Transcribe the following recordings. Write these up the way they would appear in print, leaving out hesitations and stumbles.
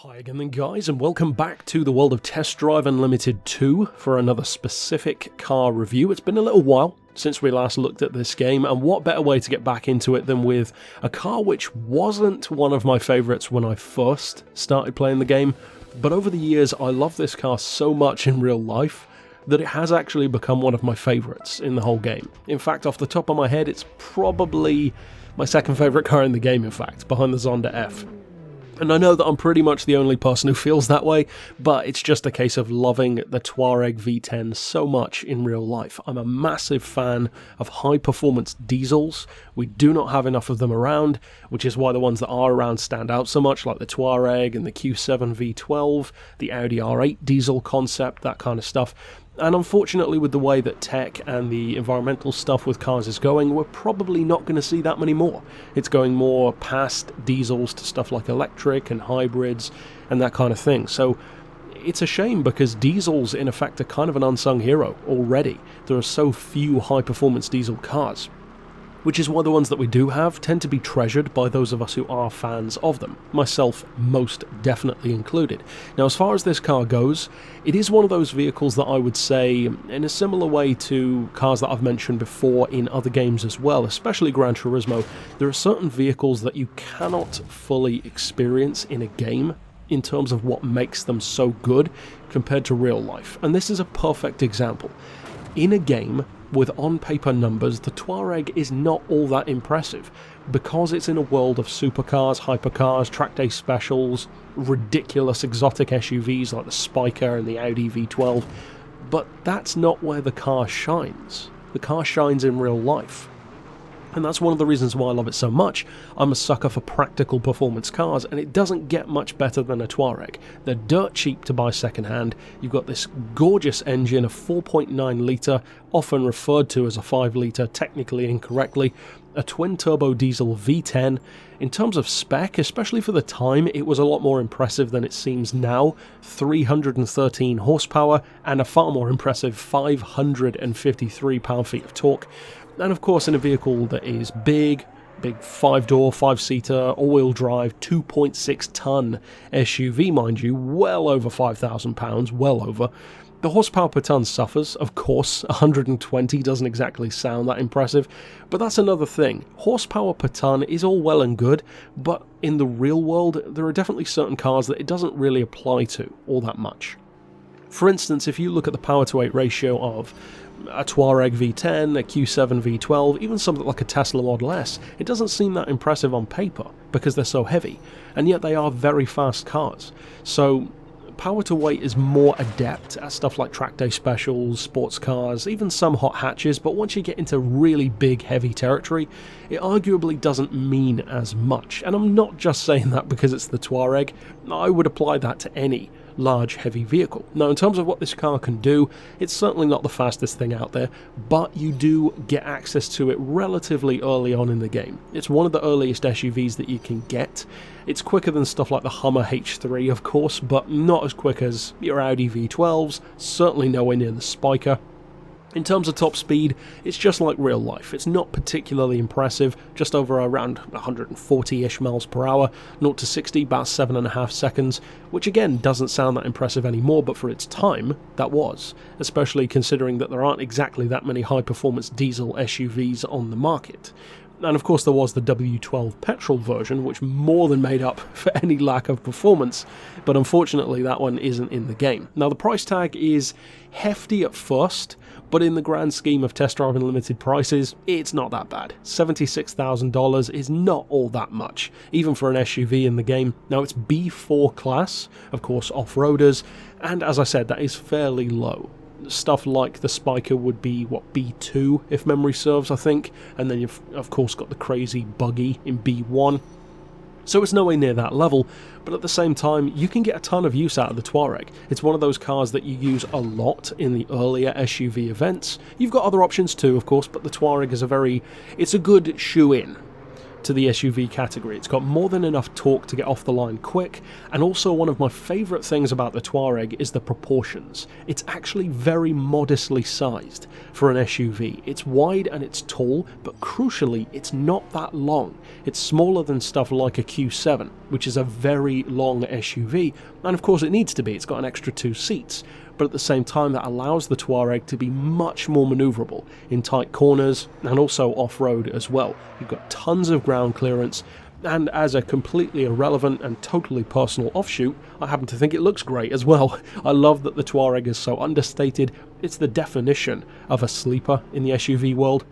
Hi again then guys, and welcome back to the world of Test Drive Unlimited 2 for another specific car review. It's been a little while since we last looked at this game, and what better way to get back into it than with a car which wasn't one of my favourites when I first started playing the game, but over the years I love this car so much in real life that it has actually become one of my favourites in the whole game. In fact, off the top of my head, it's probably my second favourite car in the game, in fact, behind the Zonda F. And I know that I'm pretty much the only person who feels that way, but it's just a case of loving the Touareg V10 so much in real life. I'm a massive fan of high-performance diesels. We do not have enough of them around, which is why the ones that are around stand out so much, like the Touareg and the Q7 V12, the Audi R8 diesel concept, that kind of stuff. And unfortunately, with the way that tech and the environmental stuff with cars is going, we're probably not going to see that many more. It's going more past diesels to stuff like electric and hybrids and that kind of thing. So it's a shame because diesels, in effect, are kind of an unsung hero already. There are so few high-performance diesel cars, which is why the ones that we do have tend to be treasured by those of us who are fans of them, myself most definitely included. Now, as far as this car goes, it is one of those vehicles that I would say, in a similar way to cars that I've mentioned before in other games as well, especially Gran Turismo, there are certain vehicles that you cannot fully experience in a game in terms of what makes them so good compared to real life, and this is a perfect example. In a game with on-paper numbers, the Touareg is not all that impressive, because it's in a world of supercars, hypercars, track day specials, ridiculous exotic SUVs like the Spiker and the Audi V12, but that's not where the car shines. The car shines in real life. And that's one of the reasons why I love it so much. I'm a sucker for practical performance cars, and it doesn't get much better than a Touareg. They're dirt cheap to buy secondhand. You've got this gorgeous engine, a 4.9 litre, often referred to as a 5 litre, technically incorrectly, a twin-turbo diesel V10. In terms of spec, especially for the time, it was a lot more impressive than it seems now. 313 horsepower and a far more impressive 553 pound-feet of torque. And of course, in a vehicle that is big 5-door, 5-seater, all-wheel drive, 2.6 tonne SUV, mind you, well over £5,000, well over. The horsepower per tonne suffers, of course. 120 doesn't exactly sound that impressive, but that's another thing. Horsepower per tonne is all well and good, but in the real world, there are definitely certain cars that it doesn't really apply to all that much. For instance, if you look at the power-to-weight ratio of a Touareg V10, a Q7 V12, even something like a Tesla Model S, it doesn't seem that impressive on paper because they're so heavy, and yet they are very fast cars. So power to weight is more adept at stuff like track day specials, sports cars, even some hot hatches, but once you get into really big heavy territory, it arguably doesn't mean as much. And I'm not just saying that because it's the Touareg. I would apply that to any large heavy vehicle. Now, in terms of what this car can do, it's certainly not the fastest thing out there, but you do get access to it relatively early on in the game. It's one of the earliest SUVs that you can get. It's quicker than stuff like the Hummer H3, of course, but not as quick as your Audi V12s, certainly nowhere near the Spiker. In terms of top speed, it's just like real life. It's not particularly impressive, just over around 140-ish miles per hour, 0 to 60 about 7.5 seconds, which again doesn't sound that impressive anymore, but for its time, that was, especially considering that there aren't exactly that many high-performance diesel SUVs on the market. And of course there was the W12 petrol version, which more than made up for any lack of performance, but unfortunately that one isn't in the game. Now, the price tag is hefty at first, but in the grand scheme of Test Drive Unlimited prices, it's not that bad. $76,000 is not all that much, even for an SUV in the game. Now, it's B4 class, of course off-roaders, and as I said, that is fairly low. Stuff like the Spiker would be, B2, if memory serves, I think, and then you've, of course, got the crazy buggy in B1. So it's nowhere near that level, but at the same time, you can get a ton of use out of the Touareg. It's one of those cars that you use a lot in the earlier SUV events. You've got other options too, of course, but the Touareg is it's a good shoe-in. to the SUV category. It's got more than enough torque to get off the line quick, and also one of my favourite things about the Touareg is the proportions. It's actually very modestly sized for an SUV. It's wide and it's tall, but crucially it's not that long. It's smaller than stuff like a Q7, which is a very long SUV, and of course it needs to be. It's got an extra 2 seats, but at the same time that allows the Touareg to be much more manoeuvrable in tight corners and also off-road as well. You've got tons of ground clearance, and as a completely irrelevant and totally personal offshoot, I happen to think it looks great as well. I love that the Touareg is so understated. It's the definition of a sleeper in the SUV world.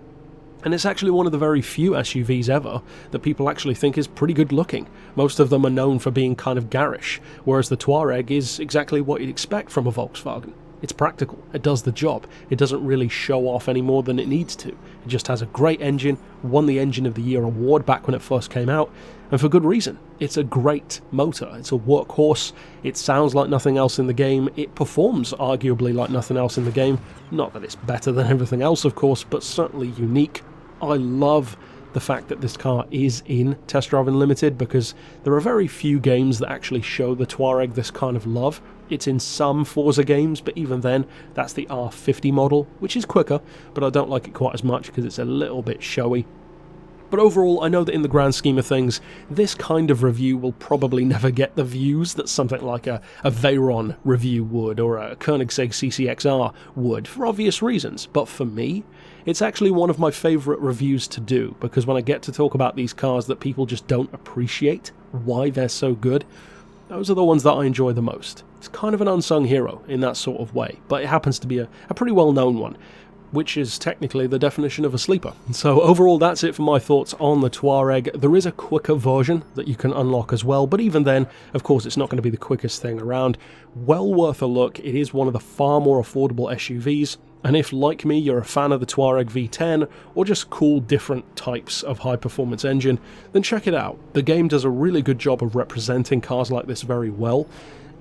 And it's actually one of the very few SUVs ever that people actually think is pretty good looking. Most of them are known for being kind of garish, whereas the Touareg is exactly what you'd expect from a Volkswagen. It's practical, it does the job, it doesn't really show off any more than it needs to. It just has a great engine, won the Engine of the Year award back when it first came out, and for good reason. It's a great motor, it's a workhorse, it sounds like nothing else in the game, it performs arguably like nothing else in the game. Not that it's better than everything else of course, but certainly unique. I love the fact that this car is in Test Drive Unlimited, because there are very few games that actually show the Touareg this kind of love. It's in some Forza games, but even then, that's the R50 model, which is quicker, but I don't like it quite as much because it's a little bit showy. But overall, I know that in the grand scheme of things, this kind of review will probably never get the views that something like a Veyron review would, or a Koenigsegg CCXR would, for obvious reasons. But for me, it's actually one of my favourite reviews to do, because when I get to talk about these cars that people just don't appreciate why they're so good, those are the ones that I enjoy the most. It's kind of an unsung hero in that sort of way, but it happens to be a pretty well-known one, which is technically the definition of a sleeper. So overall, that's it for my thoughts on the Touareg. There is a quicker version that you can unlock as well, but even then, of course, it's not going to be the quickest thing around. Well worth a look. It is one of the far more affordable SUVs, and if, like me, you're a fan of the Touareg V10, or just cool different types of high-performance engine, then check it out. The game does a really good job of representing cars like this very well.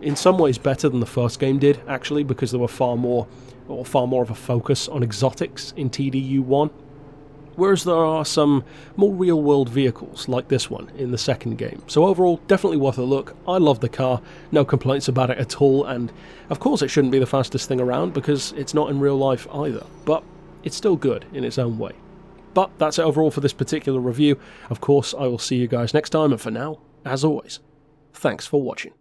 In some ways better than the first game did, actually, because there were far more of a focus on exotics in TDU1, whereas there are some more real-world vehicles like this one in the second game. So overall, definitely worth a look. I love the car, no complaints about it at all, and of course it shouldn't be the fastest thing around because it's not in real life either, but it's still good in its own way. But that's it overall for this particular review. Of course, I will see you guys next time, and for now, as always, thanks for watching.